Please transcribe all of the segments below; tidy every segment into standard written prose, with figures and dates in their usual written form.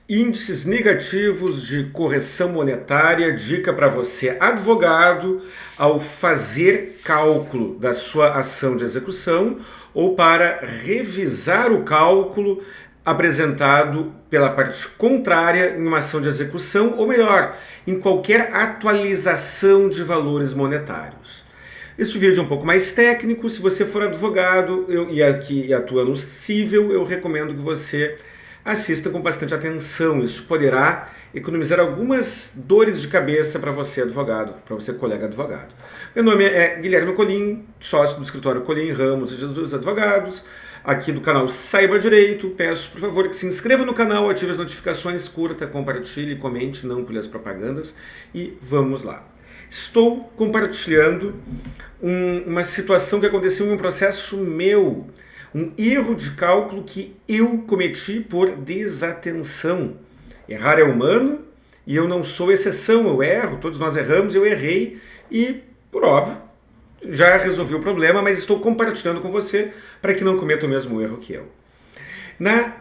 Índices negativos de correção monetária, dica para você, advogado, ao fazer cálculo da sua ação de execução ou para revisar o cálculo apresentado pela parte contrária em uma ação de execução, ou melhor, em qualquer atualização de valores monetários. Este vídeo é um pouco mais técnico. Se você for advogado e aqui atua no cível, eu recomendo que você assista com bastante atenção. Isso poderá economizar algumas dores de cabeça para você, advogado, para você, colega advogado. Meu nome é Guilherme Colim, sócio do escritório Colim Ramos e Jesus Advogados, aqui do canal Saiba Direito. Peço, por favor, que se inscreva no canal, ative as notificações, curta, compartilhe, comente, não pule as propagandas e vamos lá. Estou compartilhando uma situação que aconteceu em um processo meu, um erro de cálculo que eu cometi por desatenção. Errar é humano e eu não sou exceção, eu erro, todos nós erramos, eu errei e, por óbvio, já resolvi o problema, mas estou compartilhando com você para que não cometa o mesmo erro que eu. Na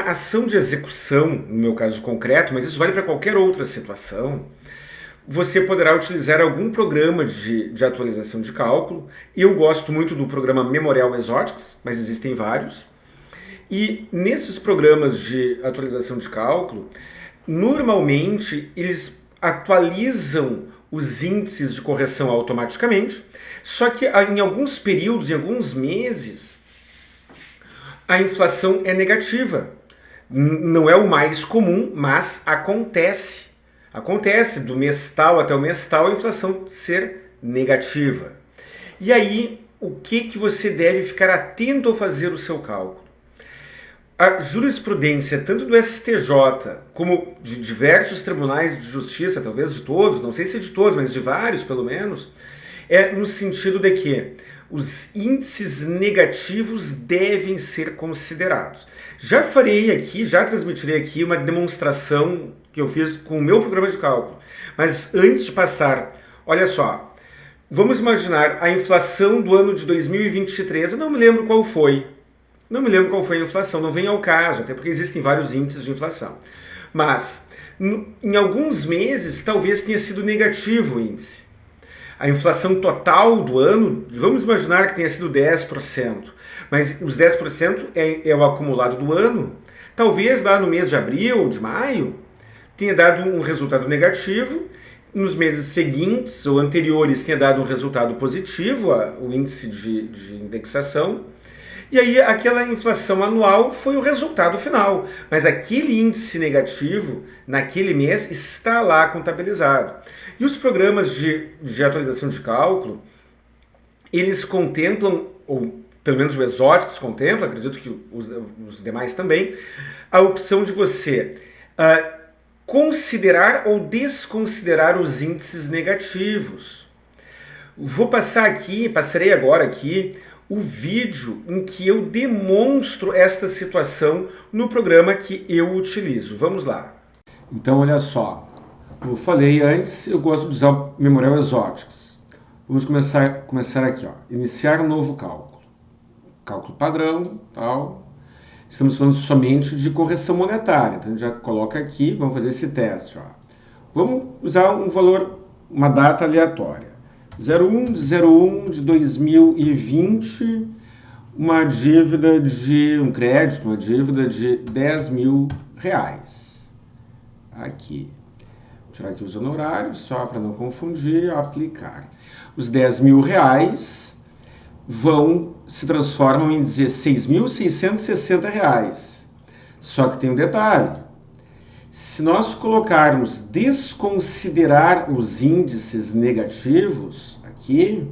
ação de execução, no meu caso concreto, mas isso vale para qualquer outra situação, você poderá utilizar algum programa de atualização de cálculo. Eu gosto muito do programa Memorial Exotics, mas existem vários. E nesses programas de atualização de cálculo, normalmente eles atualizam os índices de correção automaticamente, só que em alguns períodos, em alguns meses, a inflação é negativa. Não é o mais comum, mas acontece. Acontece do mês tal até o mês tal a inflação ser negativa. E aí, o que você deve ficar atento ao fazer o seu cálculo? A jurisprudência, tanto do STJ como de diversos tribunais de justiça, talvez de todos, não sei se de todos, mas de vários pelo menos, é no sentido de que os índices negativos devem ser considerados. Já transmitirei aqui uma demonstração que eu fiz com o meu programa de cálculo. Mas antes de passar, olha só, vamos imaginar a inflação do ano de 2023, eu não me lembro qual foi. Não me lembro qual foi a inflação, não vem ao caso, até porque existem vários índices de inflação. Mas, em alguns meses, talvez tenha sido negativo o índice. A inflação total do ano, vamos imaginar que tenha sido 10%, mas os 10% é o acumulado do ano. Talvez lá no mês de abril ou de maio tenha dado um resultado negativo, nos meses seguintes ou anteriores tenha dado um resultado positivo, o índice de indexação, e aí aquela inflação anual foi o resultado final, mas aquele índice negativo naquele mês está lá contabilizado. E os programas de atualização de cálculo, eles contemplam, ou pelo menos o Exotics contempla, acredito que os demais também, a opção de você considerar ou desconsiderar os índices negativos. Passarei agora aqui o vídeo em que eu demonstro esta situação no programa que eu utilizo. Vamos lá. Então, olha só. Como eu falei antes, eu gosto de usar o Memorial Exotics. Vamos começar aqui, ó. Iniciar um novo cálculo. Cálculo padrão, tal. Estamos falando somente de correção monetária. Então a gente já coloca aqui, vamos fazer esse teste. Ó. Vamos usar um valor, uma data aleatória. 01 de 01 de 2020, uma dívida de um crédito, uma dívida de R$10.000. Aqui. Vou tirar aqui os honorários, só para não confundir, aplicar. Os R$10.000 se transformam em R$16.660. Só que tem um detalhe. Se nós colocarmos desconsiderar os índices negativos aqui,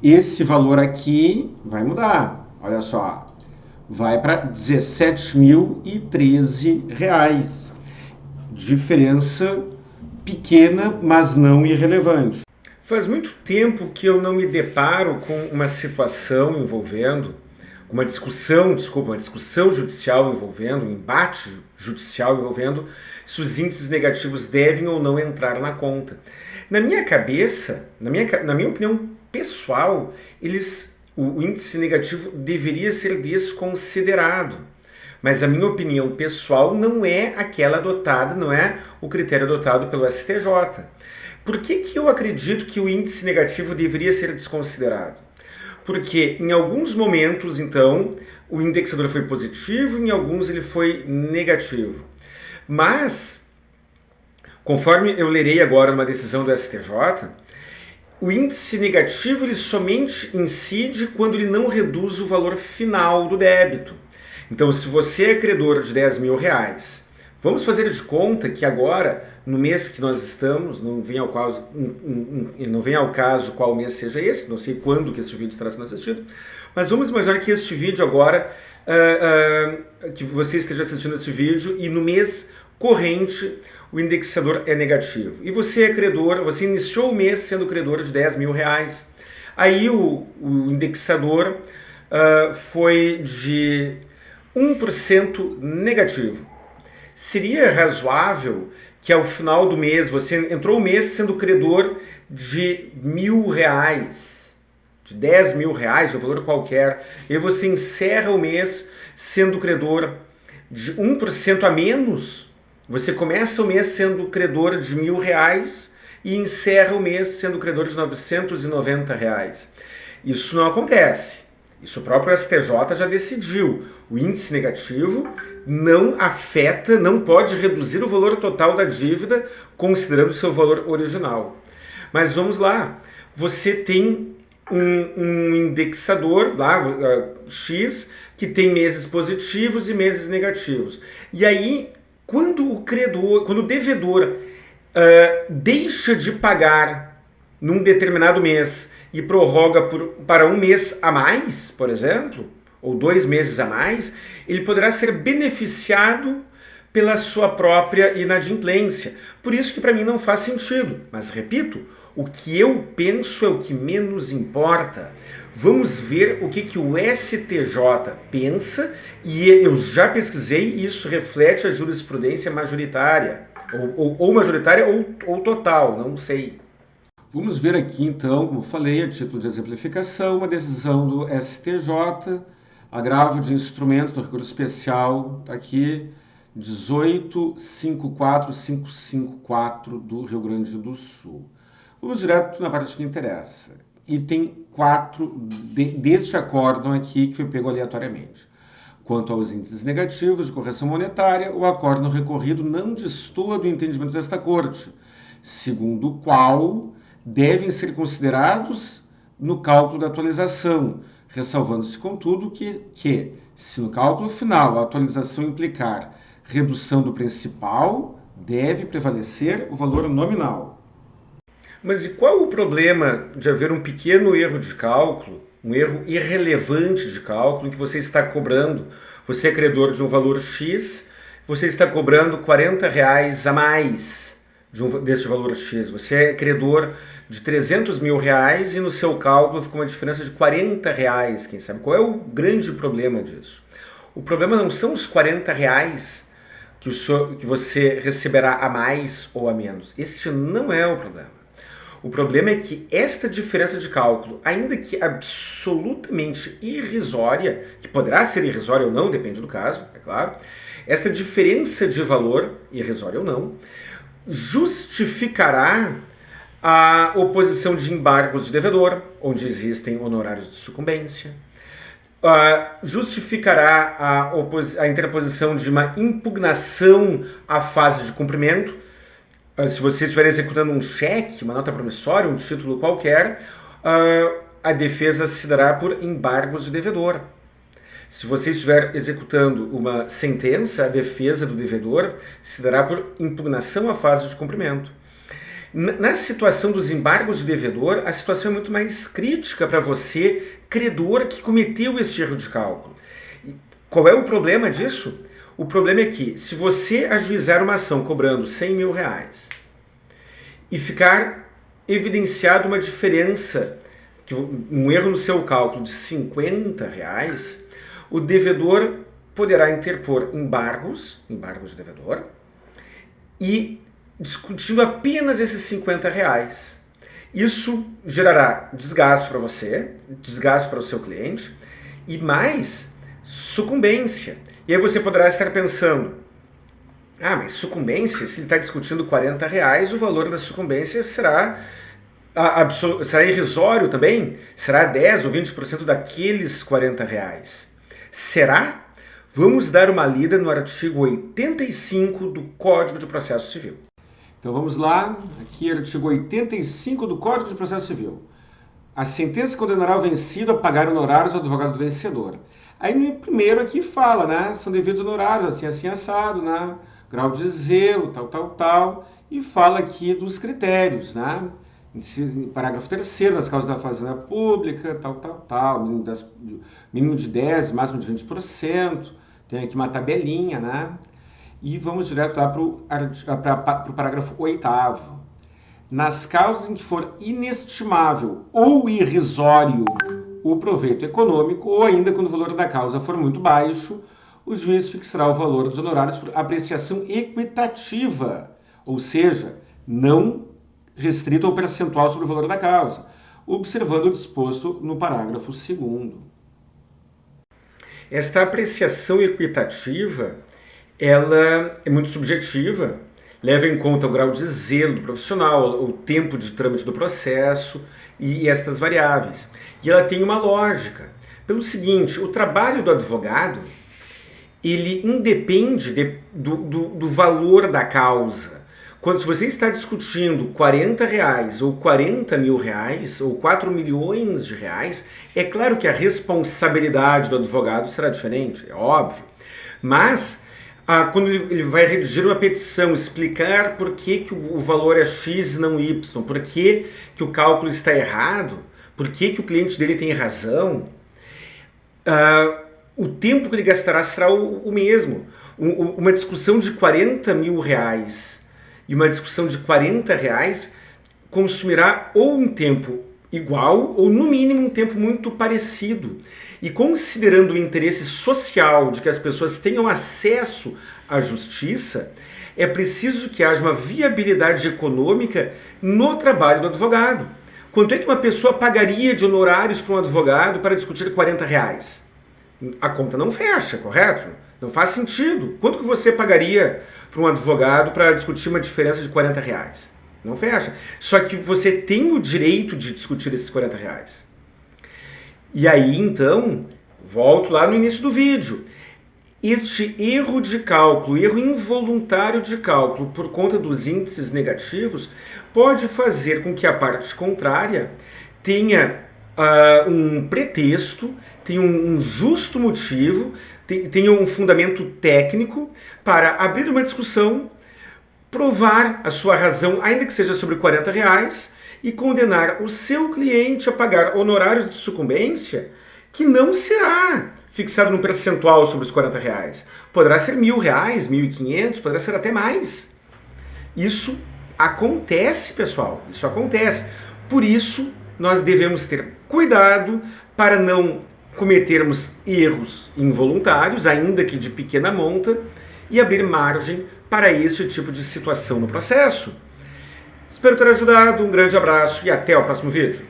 esse valor aqui vai mudar. Olha só, vai para R$17.013. Diferença pequena, mas não irrelevante. Faz muito tempo que eu não me deparo com uma situação envolvendo, uma discussão judicial envolvendo, um embate judicial envolvendo se os índices negativos devem ou não entrar na conta. Na minha cabeça, na minha opinião pessoal, o índice negativo deveria ser desconsiderado. Mas a minha opinião pessoal não é aquela adotada, não é o critério adotado pelo STJ. Por que que eu acredito que o índice negativo deveria ser desconsiderado? Porque em alguns momentos, então, o indexador foi positivo, em alguns ele foi negativo. Mas, conforme eu lerei agora uma decisão do STJ, o índice negativo ele somente incide quando ele não reduz o valor final do débito. Então, se você é credor de 10 mil reais, vamos fazer de conta que agora, no mês que nós estamos, não vem ao caso qual mês seja esse, não sei quando que esse vídeo estará sendo assistido, mas vamos imaginar que este vídeo agora, que você esteja assistindo esse vídeo e no mês corrente o indexador é negativo. E você é credor, você iniciou o mês sendo credor de 10 mil reais. Aí o indexador foi de 1% negativo. Seria razoável que ao final do mês, você entrou o mês sendo credor de 1.000 reais, de 10 mil reais, um valor qualquer, e você encerra o mês sendo credor de 1% a menos. Você começa o mês sendo credor de 1.000 reais e encerra o mês sendo credor de 990 reais. Isso não acontece. Isso o próprio STJ já decidiu. O índice negativo não afeta, não pode reduzir o valor total da dívida considerando o seu valor original. Mas vamos lá. Você tem um indexador lá, X, que tem meses positivos e meses negativos. E aí, quando o devedor deixa de pagar num determinado mês e prorroga para um mês a mais, por exemplo, ou 2 meses a mais, ele poderá ser beneficiado pela sua própria inadimplência. Por isso que para mim não faz sentido. Mas, repito, o que eu penso é o que menos importa. Vamos ver o que o STJ pensa, e eu já pesquisei e isso reflete a jurisprudência majoritária, ou majoritária ou total, não sei. Vamos ver aqui então, como falei, a título de exemplificação, uma decisão do STJ, agravo de instrumento do recurso especial, está aqui, 1854554 do Rio Grande do Sul. Vamos direto na parte que interessa. Item 4 deste acórdão aqui, que foi pego aleatoriamente. Quanto aos índices negativos de correção monetária, o acórdão recorrido não destoa do entendimento desta Corte, segundo o qual devem ser considerados no cálculo da atualização, ressalvando-se, contudo, que, se no cálculo final a atualização implicar redução do principal, deve prevalecer o valor nominal. Mas e qual o problema de haver um pequeno erro de cálculo, um erro irrelevante de cálculo, em que você está cobrando, você é credor de um valor X, você está cobrando 40 reais a mais desse valor X. Você é credor de 300 mil reais e no seu cálculo fica uma diferença de 40 reais, quem sabe? Qual é o grande problema disso? O problema não são os 40 reais que você receberá a mais ou a menos. Este não é o problema. O problema é que esta diferença de cálculo, ainda que absolutamente irrisória, que poderá ser irrisória ou não, depende do caso, é claro, esta diferença de valor, irrisória ou não, justificará a oposição de embargos de devedor, onde existem honorários de sucumbência, justificará a interposição de uma impugnação à fase de cumprimento. Se você estiver executando um cheque, uma nota promissória, um título qualquer, a defesa se dará por embargos de devedor. Se você estiver executando uma sentença, a defesa do devedor se dará por impugnação à fase de cumprimento. Na situação dos embargos de devedor, a situação é muito mais crítica para você, credor, que cometeu este erro de cálculo. E qual é o problema disso? O problema é que, se você ajuizar uma ação cobrando 100 mil reais e ficar evidenciado uma diferença, um erro no seu cálculo de 50 reais, o devedor poderá interpor embargos de devedor, e discutindo apenas esses 50 reais. Isso gerará desgaste para você, desgaste para o seu cliente, e mais, Sucumbência. E aí você poderá estar pensando, ah, mas sucumbência, se ele está discutindo R$ 40, o valor da sucumbência será irrisório também? Será 10 ou 20% daqueles R$ 40? Será? Vamos dar uma lida no artigo 85 do Código de Processo Civil. Então vamos lá, aqui artigo 85 do Código de Processo Civil. A sentença condenará o vencido a pagar honorários ao advogado do vencedor. Aí no primeiro aqui fala, né? São devidos honorários, assim, assado, né? Grau de zelo, tal. E fala aqui dos critérios, né? Parágrafo 3º, nas causas da fazenda pública, tal. Mínimo de 10%, máximo de 20%. Tem aqui uma tabelinha, né? E vamos direto lá para o parágrafo 8º. Nas causas em que for inestimável ou irrisório o proveito econômico, ou ainda quando o valor da causa for muito baixo, o juiz fixará o valor dos honorários por apreciação equitativa, ou seja, não restrito ao percentual sobre o valor da causa, observando o disposto no parágrafo 2º. Esta apreciação equitativa, ela é muito subjetiva, leva em conta o grau de zelo do profissional, o tempo de trâmite do processo e estas variáveis. E ela tem uma lógica. Pelo seguinte, o trabalho do advogado, ele independe do valor da causa. Quando se você está discutindo R$ 40 ou R$ 40.000 ou R$ 4 milhões, é claro que a responsabilidade do advogado será diferente, é óbvio. Mas quando ele vai redigir uma petição, explicar por que o valor é X e não Y, por que o cálculo está errado, por que o cliente dele tem razão, o tempo que ele gastará será o mesmo. Uma discussão de R$ 40.000 e uma discussão de R$ 40 consumirá ou um tempo igual ou, no mínimo, um tempo muito parecido. E considerando o interesse social de que as pessoas tenham acesso à justiça, é preciso que haja uma viabilidade econômica no trabalho do advogado. Quanto é que uma pessoa pagaria de honorários para um advogado para discutir R$ 40? A conta não fecha, correto? Não faz sentido. Quanto que você pagaria para um advogado para discutir uma diferença de R$ 40? Não fecha. Só que você tem o direito de discutir esses R$ 40. E aí, então, volto lá no início do vídeo. Este erro de cálculo, erro involuntário de cálculo por conta dos índices negativos, pode fazer com que a parte contrária tenha um pretexto, tenha um justo motivo, tenha um fundamento técnico para abrir uma discussão, provar a sua razão, ainda que seja sobre R$ 40, e condenar o seu cliente a pagar honorários de sucumbência que não será fixado num percentual sobre os R$ 40. Poderá ser R$ 1.000, 1.500, poderá ser até mais. Isso acontece, pessoal, isso acontece. Por isso, nós devemos ter cuidado para não cometermos erros involuntários, ainda que de pequena monta, e abrir margem para este tipo de situação no processo. Espero ter ajudado, um grande abraço e até o próximo vídeo.